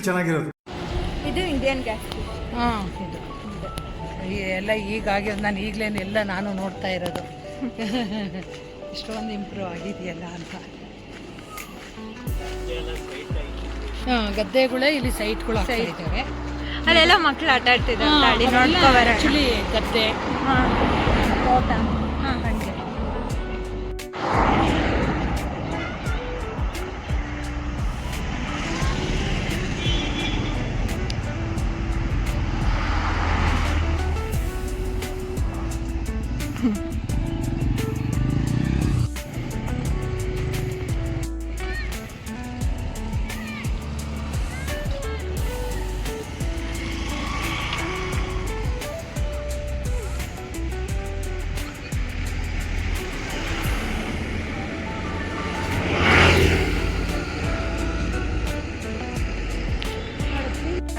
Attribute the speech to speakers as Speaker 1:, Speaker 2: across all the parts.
Speaker 1: ಚೆನ್ನಾಗಿರೋದು.
Speaker 2: ಇದು Indian gas.
Speaker 3: ಹಾಂ, ಇದು ಎಲ್ಲ ಹೀಗಾಗಿ ನಾನು ಈಗಲೇನು ಎಲ್ಲ ನಾನು ನೋಡ್ತಾ ಇರೋದು ಇಷ್ಟೊಂದು ಇಂಪ್ರೂವ್ ಆಗಿದೆಯಲ್ಲ ಅಂತ. ಹಾಂ, ಗದ್ದೆಗಳೇ ಇಲ್ಲಿ ಸೈಟ್ಗಳು ಆಗ್ತಾ ಇದ್ದಾವೆ.
Speaker 2: ಅಲ್ಲೆಲ್ಲ ಮಕ್ಳು ಆಟ ಆಡ್ತಿದ್ದಾರೆ
Speaker 3: ಆ್ಯಕ್ಚುಲಿ ಗದ್ದೆ
Speaker 2: ತೋಟ.
Speaker 3: ಹಂಗೆ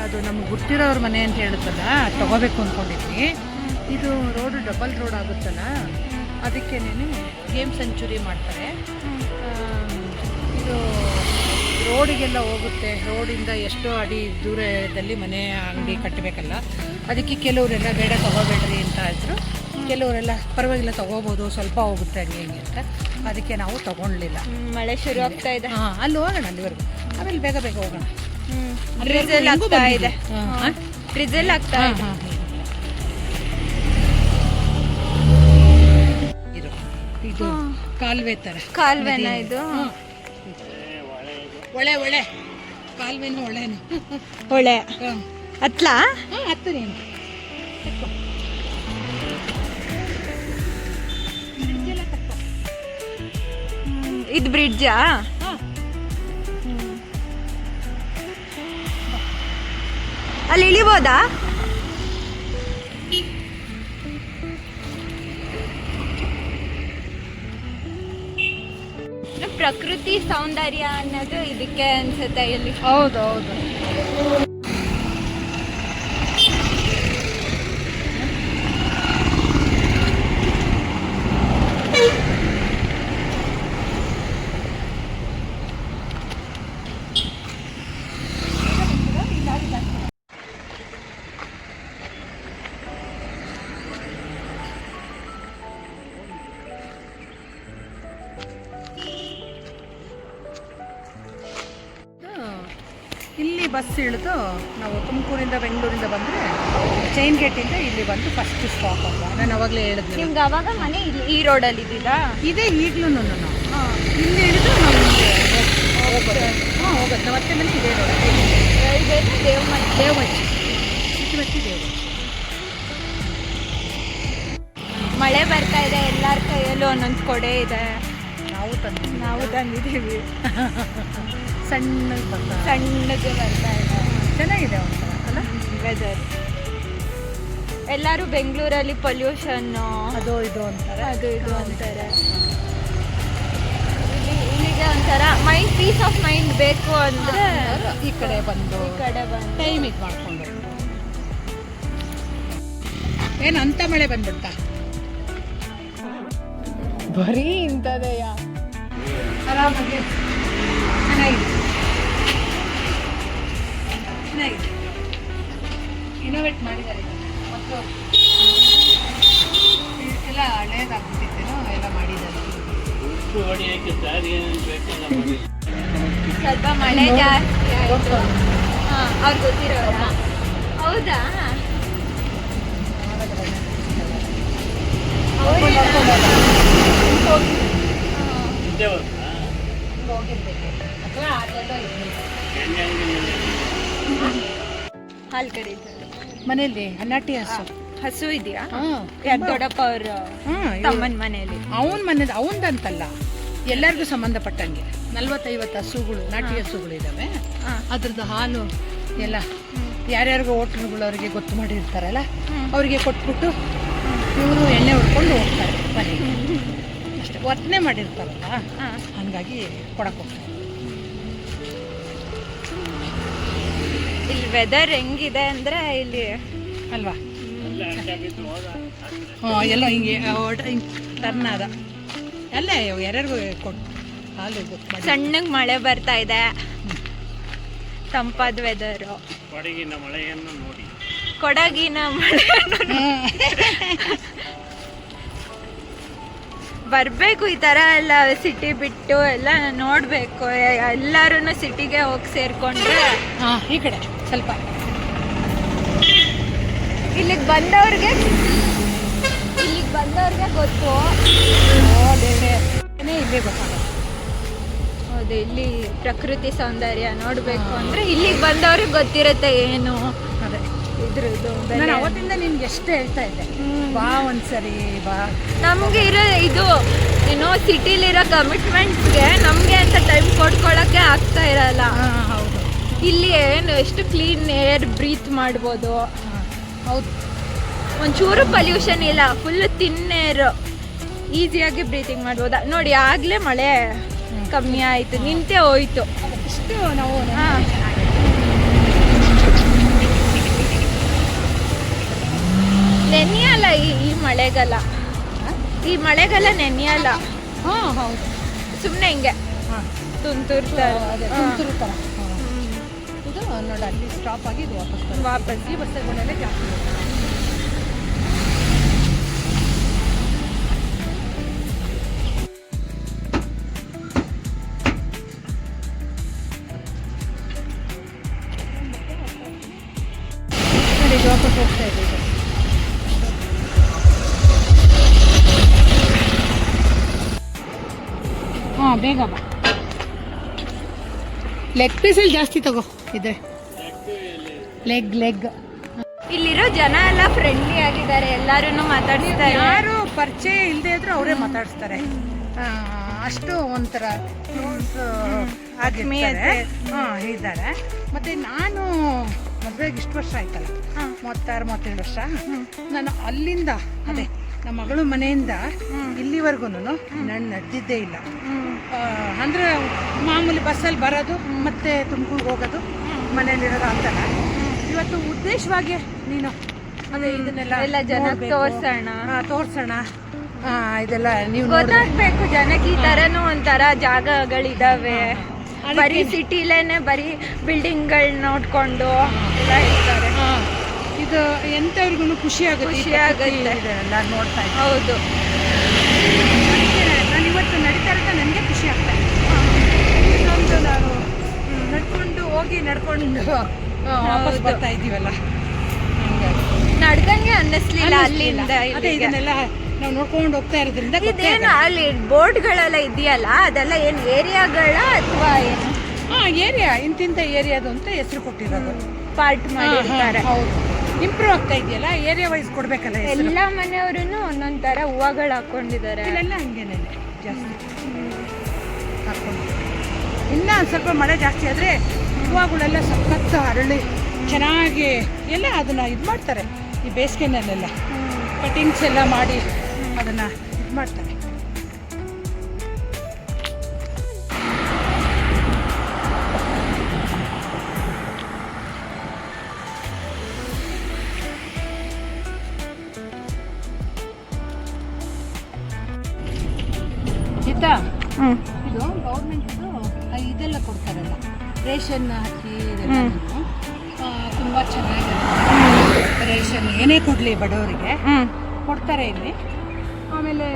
Speaker 3: ಅದು ನಮ್ಗೆ ಗೊತ್ತಿರೋರ ಮನೆ ಅಂತ ಹೇಳುತ್ತಲ್ಲ, ತಗೋಬೇಕು ಅಂದ್ಕೊಂಡಿದ್ವಿ. ಇದು ರೋಡು ಡಬಲ್ ರೋಡ್ ಆಗುತ್ತಲ್ಲ, ಅದಕ್ಕೇನೆ ಗೇಮ್ ಸೆಂಚುರಿ ಮಾಡ್ತಾರೆ. ಇದು ರೋಡಿಗೆಲ್ಲ ಹೋಗುತ್ತೆ. ರೋಡಿಂದ ಎಷ್ಟೋ ಅಡಿ ದೂರದಲ್ಲಿ ಮನೆ ಅಂಗಡಿ ಕಟ್ಟಬೇಕಲ್ಲ, ಅದಕ್ಕೆ ಕೆಲವರೆಲ್ಲ ಬೇಡ ತಗೋಬೇಡ್ರಿ ಅಂತ ಇದ್ರು. ಕೆಲವರೆಲ್ಲ ಪರವಾಗಿಲ್ಲ ತಗೋಬೋದು, ಸ್ವಲ್ಪ ಹೋಗುತ್ತೆ ಹಂಗೆ ಹಿಂಗೆ ಅಂತ. ಅದಕ್ಕೆ ನಾವು ತಗೊಳ್ಲಿಲ್ಲ.
Speaker 2: ಮಳೆ ಶುರು ಆಗ್ತಾ ಇದೆ.
Speaker 3: ಹಾಂ, ಅಲ್ಲಿ ಹೋಗೋಣ, ಅಲ್ಲಿವರೆಗೂ. ಆಮೇಲೆ ಬೇಗ ಬೇಗ ಹೋಗೋಣ.
Speaker 2: ಡ್ರಿಸಲ್ ಆಗ್ತಾ ಇದೆ. ಡ್ರಿಸಲ್ ಆಗ್ತಾ ಇದೆ.
Speaker 3: ಇದು ಕಾಲುವೆ ತರ.
Speaker 2: ಕಾಲುವೆನ ಇದು?
Speaker 3: ಒಳ್ಳೆ ಒಳ್ಳೆ ಕಾಲುವೆನು ಒಳ್ಳೆನು.
Speaker 2: ಒಳ್ಳೆ ಹತ್ಲ
Speaker 3: ಹತ್ತು ನೀನು.
Speaker 2: ಇದು ಬ್ರಿಡ್ಜಾ? ಅಲ್ಲಿ ಇಳಿಬೋದಾ? ಪ್ರಕೃತಿ ಸೌಂದರ್ಯ ಅನ್ನೋದು ಇದಕ್ಕೆ ಅನ್ಸುತ್ತೆ ಇಲ್ಲಿ.
Speaker 3: ಹೌದೌದು. ಇಲ್ಲಿ ಬಸ್ ಇಳಿದು ನಾವು ತುಮಕೂರಿಂದ ಬೆಂಗಳೂರಿಂದ ಬಂದರೆ ಚೈನ್ ಗೇಟಿಂದ ಇಲ್ಲಿ ಬಂದು ಫಸ್ಟ್ ಸ್ಟಾಪ್ ಅಲ್ಲ. ನಾನು ಅವಾಗಲೇ ಹೇಳಿದ್ವಿ
Speaker 2: ನಿಮ್ಗೆ ಅವಾಗ ಮನೆ ಇಲ್ಲಿ ಈ ರೋಡಲ್ಲಿ ಇದ್ದಿದ್ದಾ?
Speaker 3: ಇದೇ ಈಗಲೂ ನಾವು ಇಲ್ಲಿ ಹಿಡಿದು ನಾವು ಇಲ್ಲಿ ಹೋಗೋದು. ಹೋಗೋದು ನಾವು ಮತ್ತೆ ಮನೆ ಇದೇ ರೋಡ್. ದೇವಮಚ್ಚಿ ಚಿಕ್ಕಮಚ್ಚಿ ದೇವಮಚ್ಚಿ.
Speaker 2: ಮಳೆ ಬರ್ತಾ ಇದೆ, ಎಲ್ಲರ ಕೈಯಲ್ಲೂ ಒಂದೊಂದು ಕೊಡೆ ಇದೆ.
Speaker 3: ನಾವು ತಂದಿದ್ದೀವಿ. ಸಣ್ಣಗೆ ಬರ್ತಾ ಇದೆ. ಚೆನ್ನಾಗಿದೆ ಒಂಥರ ಅಲ್ಲ
Speaker 2: ವೆದರ್. ಎಲ್ಲರೂ ಬೆಂಗಳೂರಲ್ಲಿ ಪೊಲ್ಯೂಷನ್ನು
Speaker 3: ಅದು ಇದು ಅಂತಾರೆ,
Speaker 2: ಅದು ಇದು ಅಂತಾರೆ. ಇಲ್ಲಿಗೆ ಒಂಥರ ಮೈಂಡ್ ಪೀಸ್ ಆಫ್ ಮೈಂಡ್ ಬೇಕು ಅಂದರೆ
Speaker 3: ಈ ಕಡೆ ಬಂದು ಟೈಮ್ ಇದು ಮಾಡಿಕೊಂಡು. ಏನು ಅಂತ ಮಳೆ ಬಂದ್ಬಿಡ್ತಾ? ಬರೀ ಇಂಥದೆಯಾ? ಆರಾಮಾಗಿ ಚೆನ್ನಾಗಿದೆ. ಇನೋವೇಟ್ ಮಾಡಿದ್ದಾರೆ ಮತ್ತು ಎಲ್ಲ ಹಳೇದಾಗ್ಬಿಟ್ಟಿದ್ದೇನೋ ಎಲ್ಲ ಮಾಡಿದ್ದಾರೆ.
Speaker 2: ಸ್ವಲ್ಪ ಮಳೆ ಜಾಸ್ತಿ ಆಯಿತು. ಹಾಂ, ಅವ್ರು ಗೊತ್ತಿರೋರ? ಹೌದಾ? ಹಾಲು ಕರೀತಾರೆ
Speaker 3: ಮನೆಯಲ್ಲಿ ಅನ್ನಾಟಿ
Speaker 2: ಹಸು ಇದೆಯಾ? ಯಾರು ದೊಡ್ಡಪ್ಪ ಅವ್ರ ತಮ್ಮನ ಮನೆಯಲ್ಲಿ?
Speaker 3: ಅವನ ಮನೇದು ಅವಂದಂತಲ್ಲ, ಎಲ್ಲರಿಗೂ ಸಂಬಂಧಪಟ್ಟಂಗೆ 40-50 ಹಸುಗಳು, ನಾಟಿ ಹಸುಗಳು ಇದ್ದಾವೆ. ಅದ್ರದ್ದು ಹಾಲು ಎಲ್ಲ ಯಾರ್ಯಾರಿಗೂ ಹೋಟ್ಲುಗಳವ್ರಿಗೆ ಗೊತ್ತು ಮಾಡಿರ್ತಾರಲ್ಲ, ಅವರಿಗೆ ಕೊಟ್ಬಿಟ್ಟು ಇವರು ಎಣ್ಣೆ ಹೊಡ್ಕೊಂಡು ಹೋಗ್ತಾರೆ ಮನೆಗೆ. ಅಷ್ಟೇ, ವರ್ತನೆ ಮಾಡಿರ್ತಾರಲ್ಲ, ಹಂಗಾಗಿ ಕೊಡಕ್ಕೆ ಹೋಗ್ತಾರೆ.
Speaker 2: ಇಲ್ಲಿ ವೆದರ್ ಹೆಂಗಿದೆ ಅಂದರೆ ಇಲ್ಲಿ
Speaker 3: ಅಲ್ವಾ? ಎಲ್ಲ ಹಿಂಗೆ ಟರ್ನ್ ಅದ ಎಲ್ಲ ಯಾರ್ಯಾರಿಗೂ ಕೊಟ್ಟು ಹಾಲು ಗೊತ್ತು.
Speaker 2: ಸಣ್ಣಗೆ ಮಳೆ ಬರ್ತಾ ಇದೆ, ತಂಪಾದ ವೆದರು.
Speaker 1: ಕೊಡಗಿನ ಮಳೆಯನ್ನು ನೋಡಿ.
Speaker 2: ಕೊಡಗಿನ ಮಳೆ ಬರಬೇಕು. ಈ ಥರ ಎಲ್ಲ ಸಿಟಿ ಬಿಟ್ಟು ಎಲ್ಲ ನೋಡಬೇಕು. ಎಲ್ಲರೂ ಸಿಟಿಗೆ ಹೋಗಿ ಸೇರಿಕೊಂಡ್ರೆ
Speaker 3: ಈ ಕಡೆ ಸ್ವಲ್ಪ
Speaker 2: ಇಲ್ಲಿಗೆ ಬಂದವ್ರಿಗೆ ಗೊತ್ತು.
Speaker 3: ಇಲ್ಲೇ ಗೊತ್ತಾಗುತ್ತೆ.
Speaker 2: ಹೌದು, ಇಲ್ಲಿ ಪ್ರಕೃತಿ ಸೌಂದರ್ಯ ನೋಡಬೇಕು ಅಂದರೆ ಇಲ್ಲಿಗೆ ಬಂದವ್ರಿಗೆ ಗೊತ್ತಿರುತ್ತೆ ಏನು
Speaker 3: ಅದೇ
Speaker 2: ಇದ್ರದ್ದು.
Speaker 3: ನಾನು ಅವತ್ತಿಂದ ನಿನ್ಗೆ ಎಷ್ಟು ಹೇಳ್ತಾ ಇದ್ದೆ, ಬಾ ಒಂದ್ಸರಿ ಬಾ.
Speaker 2: ನಮಗೆ ಇರೋ ಇದು ಏನೋ ಸಿಟಿಲಿರೋ ಕಮಿಟ್ಮೆಂಟ್ಸ್ಗೆ ನಮಗೆ ಅಂತ ಟೈಮ್ ಕೊಡ್ಕೊಳ್ಳೋಕ್ಕೆ ಆಗ್ತಾ ಇರಲ್ಲ.
Speaker 3: ಹೌದು,
Speaker 2: ಇಲ್ಲಿ ಏನು ಎಷ್ಟು ಕ್ಲೀನ್ ಏರ್ ಬ್ರೀತ್ ಮಾಡ್ಬೋದು.
Speaker 3: ಹೌದು,
Speaker 2: ಒಂಚೂರು ಪೊಲ್ಯೂಷನ್ ಇಲ್ಲ, ಫುಲ್ ತಿನ್ನೇರು, ಈಸಿಯಾಗಿ ಬ್ರೀತಿಂಗ್ ಮಾಡ್ಬೋದು. ನೋಡಿ ಆಗಲೇ ಮಳೆ ಕಮ್ಮಿ ಆಯಿತು, ನಿಂತೇ ಹೋಯ್ತು.
Speaker 3: ಇಷ್ಟು ನಾವು
Speaker 2: ನೆನೆಯಲ್ಲ ಈ ಮಳೆಗಾಲ. ಈ ಮಳೆಗಾಲ ನೆನೆಯಲ್ಲ.
Speaker 3: ಹೌದು,
Speaker 2: ಸುಮ್ಮನೆ ಹಿಂಗೆ ತುಂತುರು
Speaker 3: ತುಂತುರು ಥರ. ಇದು ನೋಡಿ ಅಲ್ಲಿ ಸ್ಟಾಪ್ ಆಗಿ ಇದು ವಾಪಸ್ ಈ ಬಸ್ಸುಗಳಲ್ಲೇ ಜಾಸ್ತಿ. ನೋಡಿ ವಾಪಸ್ ಹೋಗ್ತಾ ಇದೆ ಇದು. ಬೇಗ ಬಾ. ಲೆಗ್ ಪೀಸಲ್ಲಿ ಜಾಸ್ತಿ ತಗೋ ಇದೆ. ಲೆಗ್
Speaker 2: ಇಲ್ಲಿರೋ ಜನ ಎಲ್ಲ ಫ್ರೆಂಡ್ಲಿ ಆಗಿದ್ದಾರೆ, ಎಲ್ಲರೂ ಮಾತಾಡಿಸ್ತಾರೆ.
Speaker 3: ಯಾರು ಪರಿಚಯ ಇಲ್ಲದೆ ಇದ್ರು ಅವರೇ ಮಾತಾಡಿಸ್ತಾರೆ. ಅಷ್ಟು ಒಂಥರ ಆತ್ಮೀಯತೆ ಇದ್ದಾರೆ. ಮತ್ತೆ ನಾನು ಮದುವೆಗೆ ಇಷ್ಟು ವರ್ಷ ಆಯ್ತಲ್ಲ, 36-37 ವರ್ಷ. ನಾನು ಅಲ್ಲಿಂದ ಅದೇ ನಮ್ಮ ಮಗಳು ಮನೆಯಿಂದ ಇಲ್ಲಿವರೆಗೂ ನಾನು ನಡೆದಿದ್ದೇ ಇಲ್ಲ. ಅಂದರೆ ಮಾಮೂಲಿ ಬಸ್ಸಲ್ಲಿ ಬರೋದು ಮತ್ತೆ ತುಮಕೂರಿಗೆ ಹೋಗೋದು, ಮನೇಲಿರೋದು ಅಂತಲ್ಲ. ಇವತ್ತು ಉದ್ದೇಶವಾಗಿ ನೀನು ಅದೇ ಇದನ್ನೆಲ್ಲ
Speaker 2: ಜನಕ್ಕೆ
Speaker 3: ತೋರ್ಸೋಣ ಇದೆಲ್ಲ ನೀವು
Speaker 2: ಗೊತ್ತಾಗ್ಬೇಕು ಜನಕ್ಕೆ. ಈ ಥರನೂ ಒಂಥರ ಜಾಗಗಳಿದಾವೆ. ಬರೀ ಸಿಟಿಲೇನೆ ಬರೀ ಬಿಲ್ಡಿಂಗ್ಗಳು ನೋಡ್ಕೊಂಡು ಎಲ್ಲ ಇರ್ತಾರೆ.
Speaker 3: ಇದು ಎಂಥವ್ರಿಗೂ ಖುಷಿ ಆಗುತ್ತೆ ಇದೆಲ್ಲ ನೋಡ್ತಾ ಇದ್ದೀನಿ.
Speaker 2: ಹೌದು,
Speaker 3: ನಾನು ಇವತ್ತು ನಡೀತಾ ಇರುತ್ತೆ, ನನಗೆ ಖುಷಿ ಆಗ್ತಾ ಇದೆ. ಇನ್ನೊಂದು ನಾನು ನಡ್ಕೊಂಡು ವಾಪಸ್ ಬರ್ತಾ ಇದ್ದೀವಲ್ಲ,
Speaker 2: ನಡ್ದಂಗೆ ಅನ್ನಿಸ್ಲಿಲ್ಲ ಅಲ್ಲಿಂದ.
Speaker 3: ಅದೇ ಇದನ್ನೆಲ್ಲ ನಾವು ನೋಡ್ಕೊಂಡು ಹೋಗ್ತಾ ಇರೋದ್ರಿಂದ.
Speaker 2: ಇದೇನು ಅಲ್ಲಿ ಬೋರ್ಡ್ಗಳೆಲ್ಲ ಇದೆಯಲ್ಲ, ಅದೆಲ್ಲ ಏನು ಏರಿಯಾಗಳ ಅಥವಾ ಏನು?
Speaker 3: ಏರಿಯಾ ಇಂತಿಂತ ಏರಿಯಾದು ಅಂತ ಹೆಸರು ಕೊಟ್ಟಿರೋದು,
Speaker 2: ಪಾರ್ಟ್ ಮಾಡಿರ್ತಾರೆ.
Speaker 3: ಹೌದು, ಇಂಪ್ರೂವ್ ಆಗ್ತಾ ಇದೆಯಲ್ಲ, ಏರಿಯಾ ವೈಸ್ ಕೊಡ್ಬೇಕಲ್ಲ.
Speaker 2: ಎಲ್ಲ ಮನೆಯವರು ಒಂದೊಂದ್ ತರ ಹೂವಗಳು ಹಾಕೊಂಡಿದ್ದಾರೆ.
Speaker 3: ಇಲ್ಲೆಲ್ಲ ಹಂಗೇನೆ ಜಾಸ್ತಿ ಹಾಕೊಂಡು. ಇನ್ನ ಸ್ವಲ್ಪ ಮಳೆ ಜಾಸ್ತಿ ಆದ್ರೆ ಹೂವುಗಳೆಲ್ಲ ಸಖತ್ತು ಅರಳಿ ಚೆನ್ನಾಗಿ ಎಲ್ಲ ಅದನ್ನ ಇದು ಮಾಡ್ತಾರೆ. ಈ ಬೇಸಿಗೆನಲ್ಲೆಲ್ಲ ಕಟಿಂಗ್ಸ್ ಎಲ್ಲ ಮಾಡಿ ಅದನ್ನ ಇದು ಮಾಡ್ತಾರೆ. ಇದು ಗೌರ್ಮೆಂಟ್ ಇದೆಲ್ಲ ಕೊಡ್ತಾರಲ್ಲ, ರೇಷನ್ ಹಾಕಿ ಇದೆಲ್ಲ ತುಂಬ ಚೆನ್ನಾಗಿರುತ್ತೆ. ರೇಷನ್ ಏನೇ ಕೊಡಲಿ ಬಡವರಿಗೆ ಕೊಡ್ತಾರೆ ಇಲ್ಲಿ. ಆಮೇಲೆ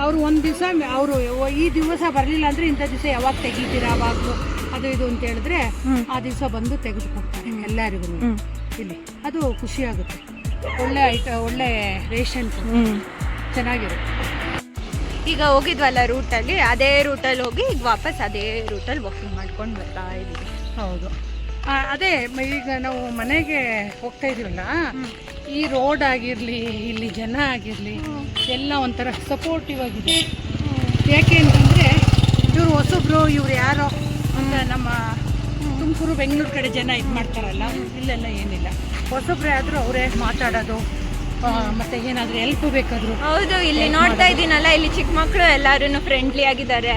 Speaker 3: ಅವರು ಒಂದು ದಿವಸ ಅವರು ಈ ದಿವಸ ಬರಲಿಲ್ಲ ಅಂದರೆ ಇಂಥ ದಿವಸ ಯಾವಾಗ ತೆಗಿತೀರಾ ಅವಾಗಲೂ ಅದು ಇದು ಅಂತ ಹೇಳಿದ್ರೆ ಆ ದಿವಸ ಬಂದು ತೆಗೆದು ಕೊಡ್ತಾರೆ ಎಲ್ಲರಿಗೂ ಇಲ್ಲಿ. ಅದು ಖುಷಿ ಆಗುತ್ತೆ. ಒಳ್ಳೆ ರೇಷನ್ ಚೆನ್ನಾಗಿರುತ್ತೆ.
Speaker 2: ಈಗ ಹೋಗಿದ್ವಲ್ಲ ರೂಟಲ್ಲಿ, ಅದೇ ರೂಟಲ್ಲಿ ಹೋಗಿ ಈಗ ವಾಪಸ್ ಅದೇ ರೂಟಲ್ಲಿ ವಾಕಿಂಗ್ ಮಾಡ್ಕೊಂಡು ಬರ್ತಾ ಇದ್ದೀವಿ.
Speaker 3: ಹೌದು, ಅದೇ ಈಗ ನಾವು ಮನೆಗೆ ಹೋಗ್ತಾ ಇದೀವಲ್ಲ, ಈ ರೋಡ್ ಆಗಿರಲಿ, ಇಲ್ಲಿ ಜನ ಆಗಿರಲಿ, ಎಲ್ಲ ಒಂಥರ ಸಪೋರ್ಟಿವ್ ಆಗಿದೆ. ಯಾಕೆ ಅಂತಂದರೆ ಇವರು ಹೊಸಬ್ರು, ಇವ್ರು ಯಾರೋ ಅಂತ ನಮ್ಮ ತುಮಕೂರು ಬೆಂಗಳೂರು ಕಡೆ ಜನ ಇದು ಮಾಡ್ತಾರಲ್ಲ, ಇಲ್ಲೆಲ್ಲ ಏನಿಲ್ಲ. ಹೊಸಬ್ರೇ ಆದರೂ ಅವರೇ ಮಾತಾಡೋದು, ಮತ್ತೆ ಏನಾದರೂ ಹೆಲ್ಪ್ ಬೇಕಾದ್ರು.
Speaker 2: ಹೌದು, ಇಲ್ಲಿ ನೋಡ್ತಾ ಇದ್ದೀನಲ್ಲ, ಇಲ್ಲಿ ಚಿಕ್ಕ ಮಕ್ಕಳು ಎಲ್ಲರೂ ಫ್ರೆಂಡ್ಲಿ ಆಗಿದ್ದಾರೆ,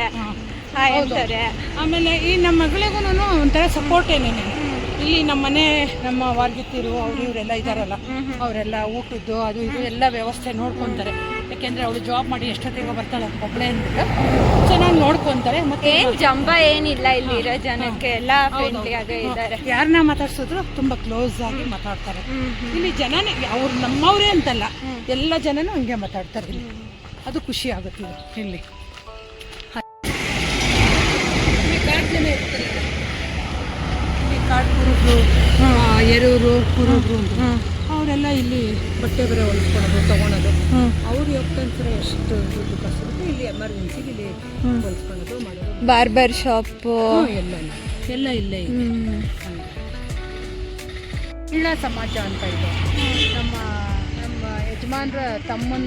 Speaker 2: ಹೇಳ್ತಾರೆ.
Speaker 3: ಆಮೇಲೆ ಈ ನಮ್ಮ ಮಗಳಿಗೂ ಒಂಥರ ಸಪೋರ್ಟ್ ಏನೇನೆ. ಇಲ್ಲಿ ನಮ್ಮ ಮನೆ ನಮ್ಮ ವಾರ್ಗಿತ್ತಿರು ಅವರು ಇವರೆಲ್ಲ ಇದ್ದಾರಲ್ಲ, ಅವರೆಲ್ಲ ಊಟದ್ದು ಅದು ಇದು ಎಲ್ಲ ವ್ಯವಸ್ಥೆ ನೋಡ್ಕೊತಾರೆ. ಯಾಕೆಂದರೆ ಅವಳು ಜಾಬ್ ಮಾಡಿ ಎಷ್ಟೊತ್ತಿಗೆ ಬರ್ತಾಳೆ ಒಬ್ಬಳೇ ಅಂದ್ಬಿಟ್ಟು ಚೆನ್ನಾಗಿ ನೋಡ್ಕೊಂತಾರೆ. ಮತ್ತೆ
Speaker 2: ಏನ್ ಜಂಬ ಏನಿಲ್ಲ ಇಲ್ಲಿರೋ ಜನಕ್ಕೆ, ಎಲ್ಲ ಫ್ರೆಂಡ್ಲಿ ಆಗೇ ಇದ್ದಾರೆ.
Speaker 3: ಯಾರನ್ನ ಮಾತಾಡ್ಸಿದ್ರು ತುಂಬಾ ಕ್ಲೋಸ್ ಆಗಿ ಮಾತಾಡ್ತಾರೆ. ಇಲ್ಲಿ ಜನನೇ ಅವ್ರು ನಮ್ಮವರೇ ಅಂತಲ್ಲ, ಎಲ್ಲ ಜನನೂ ಹಿಂಗೆ ಮಾತಾಡ್ತಾರೆ ಇಲ್ಲಿ. ಅದು ಖುಷಿ ಆಗುತ್ತೆ ಇಲ್ಲಿ. ಜನ ಇರ್ತಾರೆ ಇಲ್ಲಿ, ಕಾಡು ಕುರುಬರು, ಎರೂರು ಕುರುಬರು ಅಂತ ಅವರೆಲ್ಲ ಇಲ್ಲಿ ಬಟ್ಟೆ ಬರೆ ಹೊಲಿಸ್ಕೊಳೋದು ತೊಗೊಳೋದು. ಅವ್ರು ಹೋಗ್ತಂತಾರೆ ಎಷ್ಟು ದುಡ್ಡು ಕಸಿರುತ್ತೆ, ಇಲ್ಲಿ ಎಮರ್ಜೆನ್ಸಿಗೆ ಇಲ್ಲಿ ಹೊಲಿಸ್ಕೊಳ್ಳೋದು ಮಾಡೋದು.
Speaker 2: ಬಾರ್ಬರ್ ಶಾಪು
Speaker 3: ಎಲ್ಲ ಇಲ್ಲೇ ಇದೆ. ಇಲ್ಲ ಸಮಾಜ ಅಂತ ಇದೆ. ನಮ್ಮ ಯಜಮಾನ್ರ ತಮ್ಮನ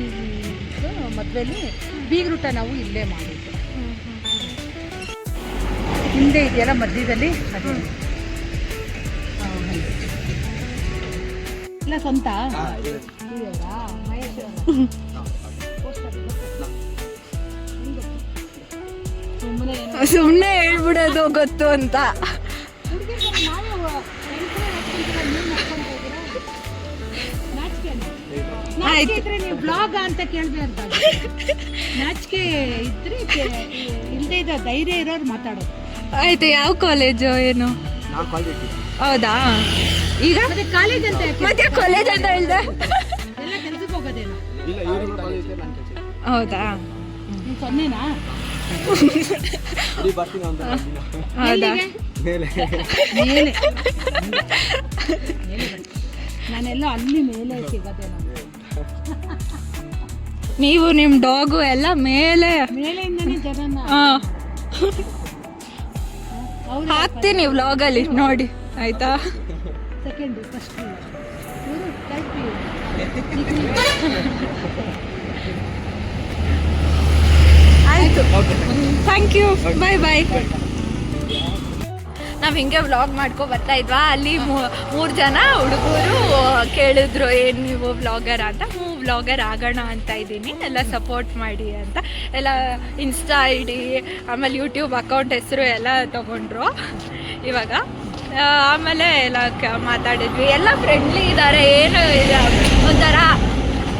Speaker 3: ಮದುವೆಲಿ ಬೀಗ್ರೂಟ ನಾವು ಇಲ್ಲೇ ಮಾಡಿದ್ದು. ಹಿಂದೆ ಇದೆಯಲ್ಲ ಮಧ್ಯದಲ್ಲಿ ಅದು ಇಲ್ಲ ಸ್ವಂತ
Speaker 2: ಸುಮ್ಮನೆ ಹೇಳ್ಬಿಡೋದು ಗೊತ್ತು ಅಂತ.
Speaker 3: ಇದ್ರೆ ನೀವು ಬ್ಲಾಗ್ ಅಂತ ಕೇಳ್ಬಾರ್ದು. ನಾಚಿಕೆ ಇದ್ರೆ ಇಲ್ಲದೆ ಇದ್ದ ಧೈರ್ಯ ಇರೋರು ಮಾತಾಡೋದು.
Speaker 2: ಆಯ್ತು. ಯಾವ ಕಾಲೇಜು ಏನು? ಹೌದಾ? ಈಗ
Speaker 3: ಕಾಲೇಜ್ ಅಂತ
Speaker 2: ಮತ್ತೆ ಕಾಲೇಜ್ ಅಂತ ಹೇಳ್ದೆ.
Speaker 3: ಎಲ್ಲ ಕೆಲ್ಸಕ್ಕೆ ಹೋಗೋದೇನು?
Speaker 2: ಹೌದಾ?
Speaker 3: ನೀನು ಸೊನ್ನೆನಾ? ಮೇಲೆ ನಾನೆಲ್ಲ ಅಲ್ಲಿ ಮೇಲೆ ಸಿಗೋದೇನೋ.
Speaker 2: ನೀವು ನಿಮ್ಮ ಡಾಗು ಎಲ್ಲ
Speaker 3: ಮೇಲೆಯಿಂದನೇ ಜನನ
Speaker 2: ಹಾಕ್ತೀನಿ ವ್ಲಾಗಲ್ಲಿ ನೋಡಿ, ಆಯ್ತಾ?
Speaker 3: ಸೆಕೆಂಡ್ ಫಸ್ಟ್
Speaker 2: ಆಯಿತು, ಥ್ಯಾಂಕ್ ಯು, ಬಾಯ್ ಬಾಯ್. ನಾವು ಹಿಂಗೆ ವ್ಲಾಗ್ ಮಾಡ್ಕೊ ಬರ್ತಾ ಇದ್ವಾ, ಅಲ್ಲಿ 3 ಜನ ಹುಡುಗರು ಕೇಳಿದ್ರು ಏನು ನೀವು ವ್ಲಾಗರ್ ಅಂತ. ವ್ಲಾಗರ್ ಆಗೋಣ ಅಂತ ಇದ್ದೀನಿ, ಎಲ್ಲ ಸಪೋರ್ಟ್ ಮಾಡಿ ಅಂತ. ಎಲ್ಲ ಇನ್ಸ್ಟಾ ID ಆಮೇಲೆ ಯೂಟ್ಯೂಬ್ ಅಕೌಂಟ್ ಹೆಸರು ಎಲ್ಲ ತೊಗೊಂಡ್ರು ಇವಾಗ. ಆಮೇಲೆ ಎಲ್ಲ ಮಾತಾಡಿದ್ವಿ, ಎಲ್ಲ ಫ್ರೆಂಡ್ಲಿ ಇದ್ದಾರೆ, ಏನು ಇಲ್ಲ ಒಂಥರ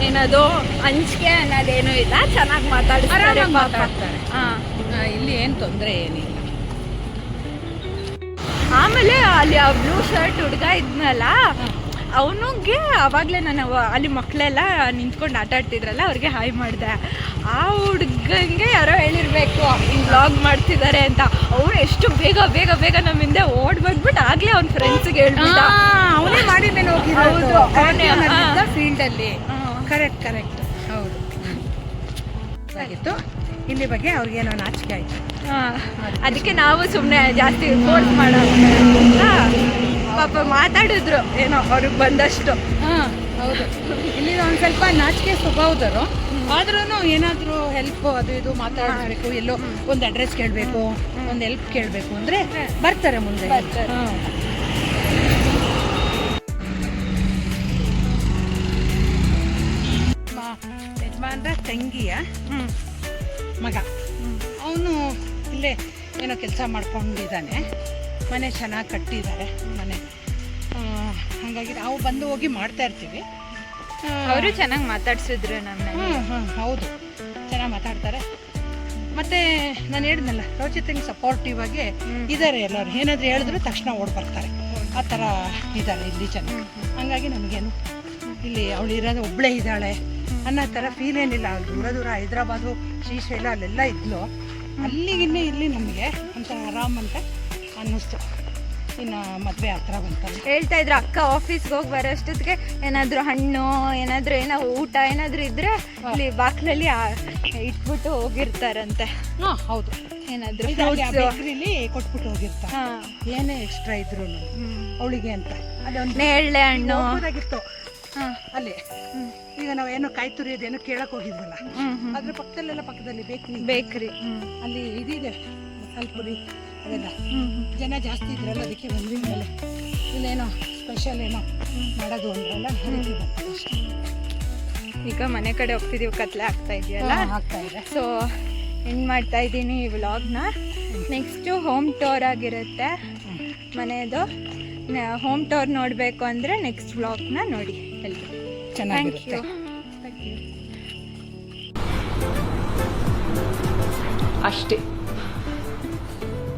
Speaker 2: ಏನದು ಅಂಜಿಕೆ ಅನ್ನೋದೇನು ಇಲ್ಲ, ಚೆನ್ನಾಗಿ ಮಾತಾಡ್ತಾರೆ. ಹಾಂ,
Speaker 3: ಇಲ್ಲಿ ಏನು ತೊಂದರೆ ಏನಿಲ್ಲ.
Speaker 2: ಆಮೇಲೆ ಅಲ್ಲಿ ಆ ಬ್ಲೂ ಶರ್ಟ್ ಹುಡುಗ ಇದ್ನಲ್ಲ, ಅವನಿಗೆ ಅವಾಗಲೇ ನಾನು ಅಲ್ಲಿ ಮಕ್ಕಳೆಲ್ಲ ನಿಂತ್ಕೊಂಡು ಆಟ ಆಡ್ತಿದ್ರಲ್ಲ, ಅವ್ರಿಗೆ ಹಾಯ್ ಮಾಡಿದೆ. ಆ ಹುಡುಗಂಗೆ ಯಾರೋ ಹೇಳಿರ್ಬೇಕು ಹಿಂಗೆ ವ್ಲಾಗ್ ಮಾಡ್ತಿದ್ದಾರೆ ಅಂತ. ಅವ್ರು ಎಷ್ಟು ಬೇಗ ಬೇಗ ಬೇಗ ನಮ್ಮ ಹಿಂದೆ ಓಡ್ ಬಂದ್ಬಿಟ್ಟು ಆಗಲೇ ಅವ್ನ ಫ್ರೆಂಡ್ಸಿಗೆ ಹೇಳ್ಬಿಟ್ಟ.
Speaker 3: ಅವನೇ ಮಾಡಿದ್ಮೇಲೆ ಹೋಗಿ.
Speaker 2: ಹೌದು,
Speaker 3: ಫೀಲ್ಡಲ್ಲಿ. ಕರೆಕ್ಟ್ ಹೌದು ಆಗಿತ್ತು. ಇಲ್ಲಿ ಬಗ್ಗೆ ಅವ್ರಿಗೇನೋ ನಾಚಿಕೆ ಆಯಿತು.
Speaker 2: ಅದಕ್ಕೆ ನಾವು ಸುಮ್ಮನೆ ಜಾಸ್ತಿ ಫೋರ್ಸ್ ಮಾಡೋಣ ಅಂತ ಪಾಪ ಮಾತಾಡಿದ್ರು ಏನೋ ಅವ್ರಿಗೆ ಬಂದಷ್ಟು.
Speaker 3: ಹೌದು, ಇಲ್ಲಿ ಒಂದು ಸ್ವಲ್ಪ ನಾಚಿಕೆ ಸ್ವಭಾವದವರು, ಆದ್ರೂ ಏನಾದರೂ ಹೆಲ್ಪ್ ಅದು ಇದು ಮಾತಾಡಬೇಕು, ಎಲ್ಲೋ ಒಂದು ಅಡ್ರೆಸ್ ಕೇಳಬೇಕು, ಒಂದು ಹೆಲ್ಪ್ ಕೇಳಬೇಕು ಅಂದರೆ ಬರ್ತಾರೆ ಮುಂದೆ. ಯಜಮಾನ್ರ ತಂಗಿಯ ಮಗ, ಅವನು ಇಲ್ಲೇ ಏನೋ ಕೆಲಸ ಮಾಡ್ಕೊಂಡಿದ್ದಾನೆ. ಮನೆ ಚೆನ್ನಾಗಿ ಕಟ್ಟಿದ್ದಾರೆ ಮನೆ. ಹಾಗಾಗಿ ನಾವು ಬಂದು ಹೋಗಿ ಮಾಡ್ತಾ ಇರ್ತೀವಿ.
Speaker 2: ಅವರು ಚೆನ್ನಾಗಿ ಮಾತಾಡ್ಸಿದ್ರು ನನ್ನ.
Speaker 3: ಹೌದು, ಚೆನ್ನಾಗಿ ಮಾತಾಡ್ತಾರೆ. ಮತ್ತೆ ನಾನು ಹೇಳಿದ್ನಲ್ಲ, ರೋಚಿತಂಗೆ ಸಪೋರ್ಟಿವ್ ಆಗಿ ಇದ್ದಾರೆ ಎಲ್ಲರೂ. ಏನಾದರೂ ಹೇಳಿದ್ರು ತಕ್ಷಣ ಓಡ್ ಬರ್ತಾರೆ, ಆ ಥರ ಇದ್ದಾರೆ ಇಲ್ಲಿ ಜನ. ಹಾಗಾಗಿ ನಮಗೇನು ಇಲ್ಲಿ ಅವಳು ಇರೋದು ಒಬ್ಬಳೇ ಇದ್ದಾಳೆ ಅನ್ನೋ ಥರ ಫೀಲ್ ಏನಿಲ್ಲ. ದೂರ ದೂರ ಹೈದ್ರಾಬಾದು, ಶ್ರೀಶೈಲ ಅಲ್ಲೆಲ್ಲ ಇದ್ಲು, ಅಲ್ಲಿಗಿನ್ನೇ ಇಲ್ಲಿ ನಮಗೆ ಒಂಥರ ಆರಾಮ್ ಅಂತ ಅನ್ನಿಸ್ತು. ಇನ್ನು ಮದುವೆ ಹತ್ರ ಬಂತಲ್ಲ.
Speaker 2: ಹೇಳ್ತಾ ಇದ್ರು ಅಕ್ಕ ಆಫೀಸ್ಗೆ ಹೋಗಿ ಬರೋಷ್ಟೊತ್ತಿಗೆ ಏನಾದರೂ ಹಣ್ಣು ಏನಾದರೂ ಊಟ ಏನಾದರೂ ಇದ್ರೆ ಇಲ್ಲಿ ಬಾಕ್ಲಲ್ಲಿ ಇಟ್ಬಿಟ್ಟು ಹೋಗಿರ್ತಾರಂತೆ.
Speaker 3: ಹೌದು,
Speaker 2: ಏನಾದರೂ
Speaker 3: ಬೇಕರಿಲಿ ಕೊಟ್ಬಿಟ್ಟು ಹೋಗಿರ್ತಾರೆ, ಏನೇ ಎಕ್ಸ್ಟ್ರಾ ಇದ್ರು ಅವಳಿಗೆ ಅಂತ. ಅದೊಂದು
Speaker 2: ನೇರಳೆ ಹಣ್ಣು
Speaker 3: ಆಗಿತ್ತು ಅಲ್ಲಿ. ಈಗ ನಾವೇನೋ ಕಾಯಿ ತುರಿಯೋದೇನೋ ಕೇಳಕ್ ಹೋಗಿದ್ವಲ್ಲ, ಅದ್ರ ಪಕ್ಕದಲ್ಲಿ ಬೇಕ್ರಿ ಅಲ್ಲಿ ಇದಿದೆ, ಮಸಾಲೆ ಪುರಿ ಅದೆಲ್ಲ. ಜನ ಜಾಸ್ತಿ ಇದ್ರಲ್ಲ, ಅದಕ್ಕೆ ಬಂದ್ವಿ. ಮೇಲೆ ಇಲ್ಲೇನೋ ಸ್ಪೆಷಲ್ ಏನೋ ಮಾಡೋದು ಅಂದ್ರಲ್ಲ, ಅಷ್ಟೇ.
Speaker 2: ಈಗ ಮನೆ ಕಡೆ ಹೋಗ್ತಿದೀವಿ, ಕತ್ಲೆ ಆಗ್ತಾ ಇದೆಯಲ್ಲ,
Speaker 3: ಆಗ್ತಾ ಇದೆ.
Speaker 2: ಸೊ ಎಂಡ್ ಮಾಡ್ತಾ ಇದ್ದೀನಿ ಈ ವ್ಲಾಗ್ನ. ನೆಕ್ಸ್ಟು ಹೋಮ್ ಟೂರ್ ಆಗಿರುತ್ತೆ ಮನೆಯದು. ಹೋಮ್ ಟೂರ್ ನೋಡಬೇಕು ಅಂದರೆ ನೆಕ್ಸ್ಟ್ ವ್ಲಾಗ್ನ ನೋಡಿ ಎಲ್ಲರೂ. Thank you.
Speaker 3: ಅಷ್ಟೇ.